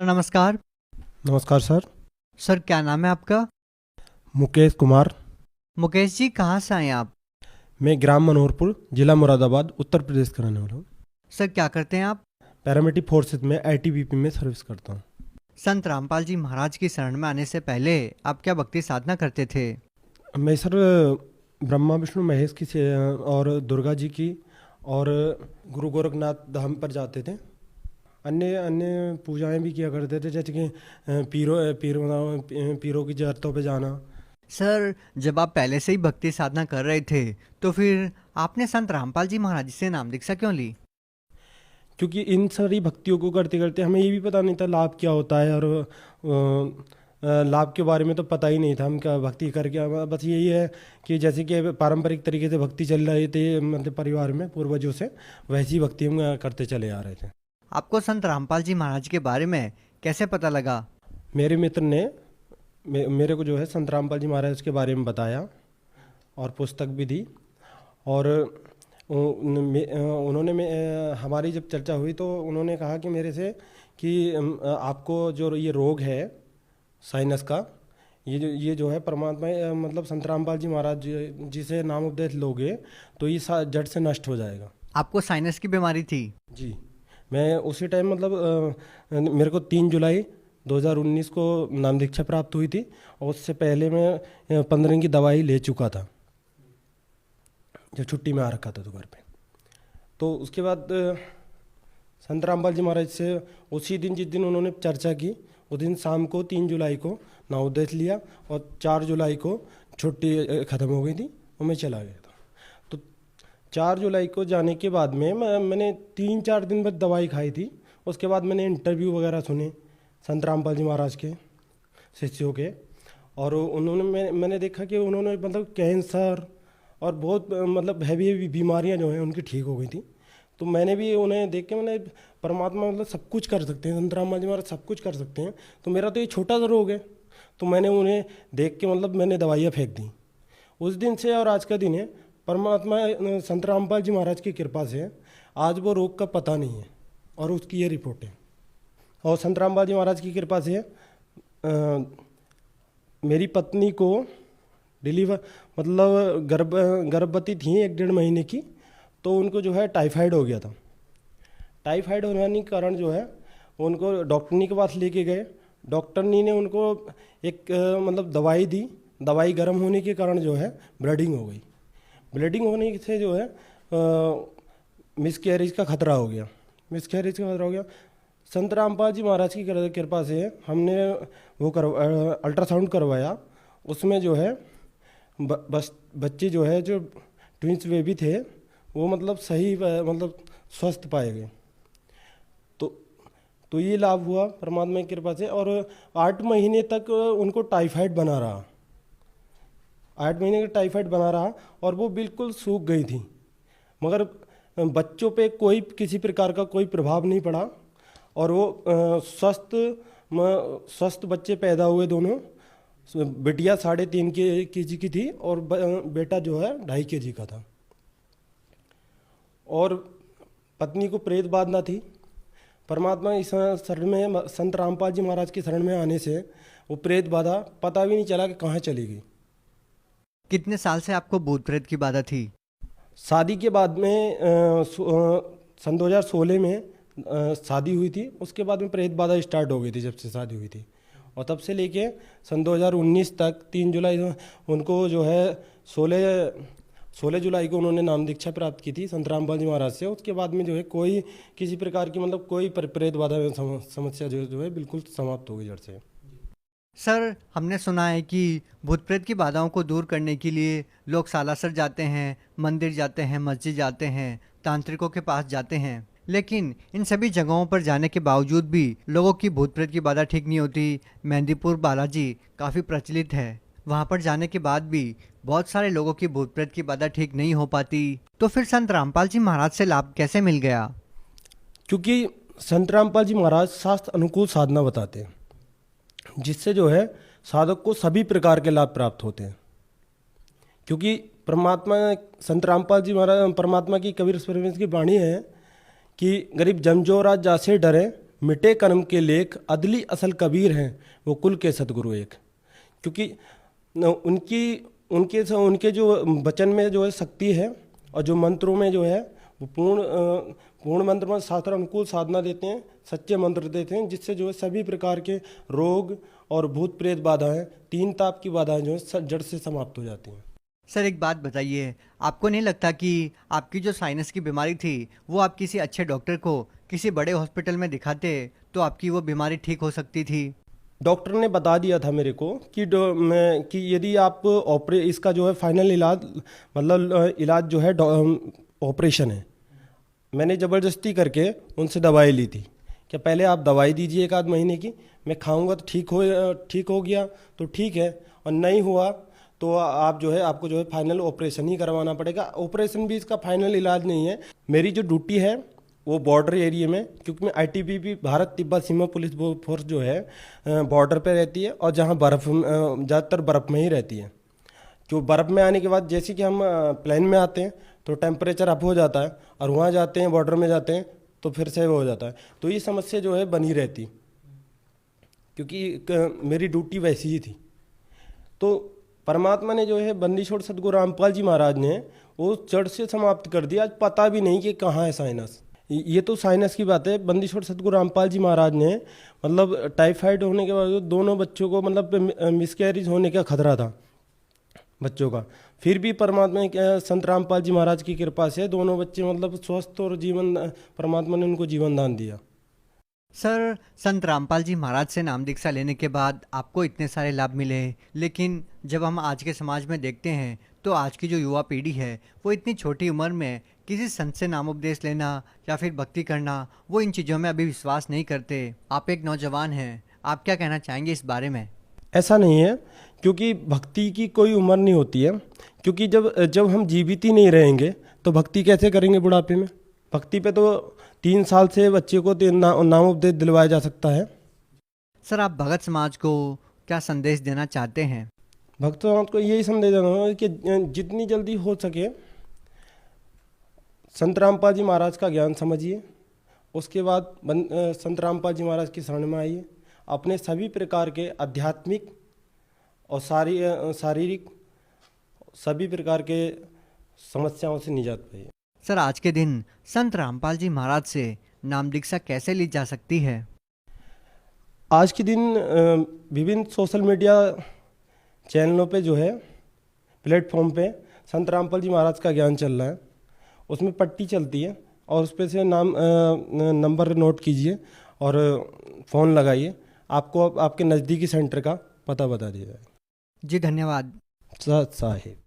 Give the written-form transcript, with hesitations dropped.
नमस्कार। नमस्कार sir. Sir क्या नाम है आपका? मुकेश कुमार। मुकेश जी, कहाँ से आए हैं आप? मैं ग्राम मनोहरपुर, जिला मुरादाबाद, उत्तर प्रदेश का रहने वाला हूँ। सर क्या करते हैं आप? पैरामेडिक फोर्सेज में आईटीबीपी में सर्विस करता हूँ। संत रामपाल जी महाराज की शरण में आने से पहले आप क्या भक्ति साधना करते थे? मैं सर ब्रह्मा विष्णु महेश की और दुर्गा जी की और गुरु गोरखनाथ धाम पर जाते थे। अन्य अन्य पूजाएं भी किया करते थे, जैसे कि पीरों की जरतों पे जाना। सर जब आप पहले से ही भक्ति साधना कर रहे थे तो फिर आपने संत रामपाल जी महाराज से नाम दीक्षा क्यों ली? क्योंकि इन सारी भक्तियों को करते करते हमें ये भी पता नहीं था लाभ क्या होता है, और लाभ के बारे में तो पता ही नहीं था। हम क्या भक्ति करके बस यही है कि जैसे कि पारंपरिक तरीके से भक्ति चल रही थी, मतलब परिवार में पूर्वजों से, वैसी भक्ति हम करते चले आ रहे थे। आपको संत रामपाल जी महाराज के बारे में कैसे पता लगा? मेरे मित्र ने मेरे को जो है संत रामपाल जी महाराज के बारे में बताया और पुस्तक भी दी। और उन्होंने हमारी जब चर्चा हुई तो उन्होंने कहा कि मेरे से कि आपको जो ये रोग है साइनस का, ये जो है परमात्मा मतलब संत रामपाल जी महाराज जी से नाम उपदेश लोगे तो ये जड़ से नष्ट हो जाएगा। आपको साइनस की बीमारी थी? जी। मैं उसी टाइम मतलब मेरे को 3 जुलाई 2019 को नाम दीक्षा प्राप्त हुई थी, और उससे पहले मैं 15 दिन की दवाई ले चुका था, जब छुट्टी में आ रखा था तो घर पे। तो उसके बाद संत रामपाल जी महाराज से उसी दिन जिस दिन उन्होंने चर्चा की, उस दिन शाम को 3 जुलाई को नामोपदेश लिया और 4 जुलाई को छुट्टी ख़त्म हो गई थी और मैं चला गया था। तो 4 जुलाई को जाने के बाद में मैंने 3-4 दिन बाद दवाई खाई थी। उसके बाद मैंने इंटरव्यू वगैरह सुने संत रामपाल जी महाराज के शिष्यों के, और उन्होंने मैंने देखा कि उन्होंने मतलब कैंसर और बहुत मतलब हैवी बीमारियां जो हैं उनकी ठीक हो गई थी। तो मैंने भी उन्हें देख के मैंने परमात्मा मतलब सब कुछ कर सकते हैं, संत रामपाल जी महाराज सब कुछ कर सकते हैं, तो मेरा तो ये छोटा सा रोग है। तो मैंने उन्हें देख के मतलब मैंने दवाइयाँ फेंक दी। उस दिन से और आज का दिन है, परमात्मा संत रामपाल जी महाराज की कृपा से आज वो रोग का पता नहीं है और उसकी ये रिपोर्ट है। और संत रामपाल जी महाराज की कृपा से मेरी पत्नी को डिलीवर मतलब गर्भवती थी 1-1.5 महीने की, तो उनको जो है टाइफाइड हो गया था। टाइफाइड होने के कारण जो है उनको डॉक्टरनी के पास लेके गए। डॉक्टरनी ने उनको एक मतलब दवाई दी। दवाई गर्म होने के कारण जो है ब्लीडिंग हो गई। ब्लीडिंग होने से जो है मिसकैरेज का खतरा हो गया। मिसकैरेज का खतरा हो गया। संत रामपाल जी महाराज की कृपा से हमने वो अल्ट्रासाउंड करवाया। उसमें जो है बस बच्चे जो है जो ट्विंस बेबी थे वो मतलब सही मतलब स्वस्थ पाए गए। तो ये लाभ हुआ परमात्मा की कृपा से। और 8 महीने तक उनको टाइफाइड बना रहा। 8 महीने का टाइफाइड बना रहा और वो बिल्कुल सूख गई थी, मगर बच्चों पे कोई किसी प्रकार का कोई प्रभाव नहीं पड़ा। और वो स्वस्थ बच्चे पैदा हुए दोनों। बिटिया 3.5 केजी की थी और बेटा जो है 2.5 केजी का था। और पत्नी को प्रेत बाधना थी। परमात्मा इस शरण में संत रामपाल जी महाराज की शरण में आने से वो प्रेत बाधा पता भी नहीं चला कि कहाँ चली गई। कितने साल से आपको भूत प्रेत की बाधा थी? शादी के बाद में सन 2016 में शादी हुई थी। उसके बाद में प्रेत बाधा स्टार्ट हो गई थी जब से शादी हुई थी, और तब से लेके सन 2019 तक 3 जुलाई उनको जो है 16 जुलाई को उन्होंने नाम दीक्षा प्राप्त की थी संत रामपाल जी महाराज से। उसके बाद में जो है कोई किसी प्रकार की मतलब कोई प्रेत बाधा समस्या जो है बिल्कुल समाप्त हो गई जड़ से। सर हमने सुना है कि भूत प्रेत की बाधाओं को दूर करने के लिए लोग सालासर जाते हैं, मंदिर जाते हैं, मस्जिद जाते हैं, तांत्रिकों के पास जाते हैं, लेकिन इन सभी जगहों पर जाने के बावजूद भी लोगों की भूत प्रेत की बाधा ठीक नहीं होती। मेहंदीपुर बालाजी काफ़ी प्रचलित है, वहाँ पर जाने के बाद भी बहुत सारे लोगों की भूत प्रेत की बाधा ठीक नहीं हो पाती। तो फिर संत रामपाल जी महाराज से लाभ कैसे मिल गया? क्योंकि संत रामपाल जी महाराज शास्त्र अनुकूल साधना बताते हैं, जिससे जो है साधक को सभी प्रकार के लाभ प्राप्त होते हैं। क्योंकि परमात्मा संत रामपाल जी महाराज परमात्मा की कबीर परमेश्वर की वाणी है कि गरीब जमजोरा जासे डरे मिटे कर्म के लेख, अदली असल कबीर हैं वो कुल के सदगुरु एक। क्योंकि उनकी उनके उनके जो वचन में जो है शक्ति है, और जो मंत्रों में जो है वो पूर्ण मंत्र में शास्त्र अनुकूल साधना देते हैं, सच्चे मंत्र देते हैं, जिससे जो है सभी प्रकार के रोग और भूत प्रेत बाधाएं, तीन ताप की बाधाएं जो है जड़ से समाप्त हो जाती हैं। सर एक बात बताइए, आपको नहीं लगता कि आपकी जो साइनस की बीमारी थी वो आप किसी अच्छे डॉक्टर को किसी बड़े हॉस्पिटल में दिखाते तो आपकी वो बीमारी ठीक हो सकती थी? डॉक्टर ने बता दिया था मेरे को कि यदि आप इसका जो है फाइनल इलाज, मतलब इलाज जो है ऑपरेशन है। मैंने ज़बरदस्ती करके उनसे दवाई ली थी कि पहले आप दवाई दीजिए 1 आध महीने की, मैं खाऊंगा तो ठीक हो गया तो ठीक है, और नहीं हुआ तो आप जो है आपको जो है फाइनल ऑपरेशन ही करवाना पड़ेगा। ऑपरेशन भी इसका फाइनल इलाज नहीं है। मेरी जो ड्यूटी है वो बॉर्डर एरिया में, क्योंकि मैं आईटीबीपी भारत तिब्बत सीमा पुलिस फोर्स जो है बॉर्डर पे रहती है, और जहाँ बर्फ़ ज़्यादातर बर्फ़ में ही रहती है। क्यों बर्फ़ में आने के बाद जैसे कि हम प्लेन में आते हैं तो टेम्परेचर अप हो जाता है, और वहाँ जाते हैं बॉर्डर में जाते हैं तो फिर से वो हो जाता है। तो ये समस्या जो है बनी रहती, क्योंकि मेरी ड्यूटी वैसी ही थी। तो परमात्मा ने जो है बंदीछोड़ सदगुरु रामपाल जी महाराज ने वो जड़ से समाप्त कर दिया। आज पता भी नहीं कि कहाँ है साइनस। ये तो साइनस की बात है। बंदीछोड़ सदगुरु रामपाल जी महाराज ने मतलब टाइफाइड होने के बाद दोनों बच्चों को मतलब मिसकैरेज होने का खतरा था बच्चों का, फिर भी परमात्मा के संत रामपाल जी महाराज की कृपा से दोनों बच्चे मतलब स्वस्थ और परमात्मा ने उनको जीवन दान दिया। सर संत रामपाल जी महाराज से नाम दीक्षा लेने के बाद आपको इतने सारे लाभ मिले, लेकिन जब हम आज के समाज में देखते हैं तो आज की जो युवा पीढ़ी है वो इतनी छोटी उम्र में किसी संत से नामोपदेश लेना या फिर भक्ति करना, वो इन चीज़ों में अभी विश्वास नहीं करते। आप एक नौजवान हैं, आप क्या कहना चाहेंगे इस बारे में? ऐसा नहीं है, क्योंकि भक्ति की कोई उम्र नहीं होती है। क्योंकि जब हम जीवित ही नहीं रहेंगे तो भक्ति कैसे करेंगे बुढ़ापे में? भक्ति पे तो 3 साल से बच्चे को नामोपदेश दिलवाया जा सकता है। सर आप भगत समाज को क्या संदेश देना चाहते हैं? भक्त समाज को यही संदेश देना है कि जितनी जल्दी हो सके संत रामपाल जी महाराज का ज्ञान समझिए, उसके बाद संत रामपाल जी महाराज की शरण में आइए, अपने सभी प्रकार के आध्यात्मिक और शारीरिक सभी प्रकार के समस्याओं से निजात पाइए। सर आज के दिन संत रामपाल जी महाराज से नाम दीक्षा कैसे ली जा सकती है? आज के दिन विभिन्न सोशल मीडिया चैनलों पे जो है प्लेटफॉर्म पे संत रामपाल जी महाराज का ज्ञान चल रहा है, उसमें पट्टी चलती है, और उस पर से नंबर नोट कीजिए और फ़ोन लगाइए, आपको आपके नज़दीकी सेंटर का पता बता दिया जाएगा। जी धन्यवाद। साहिब।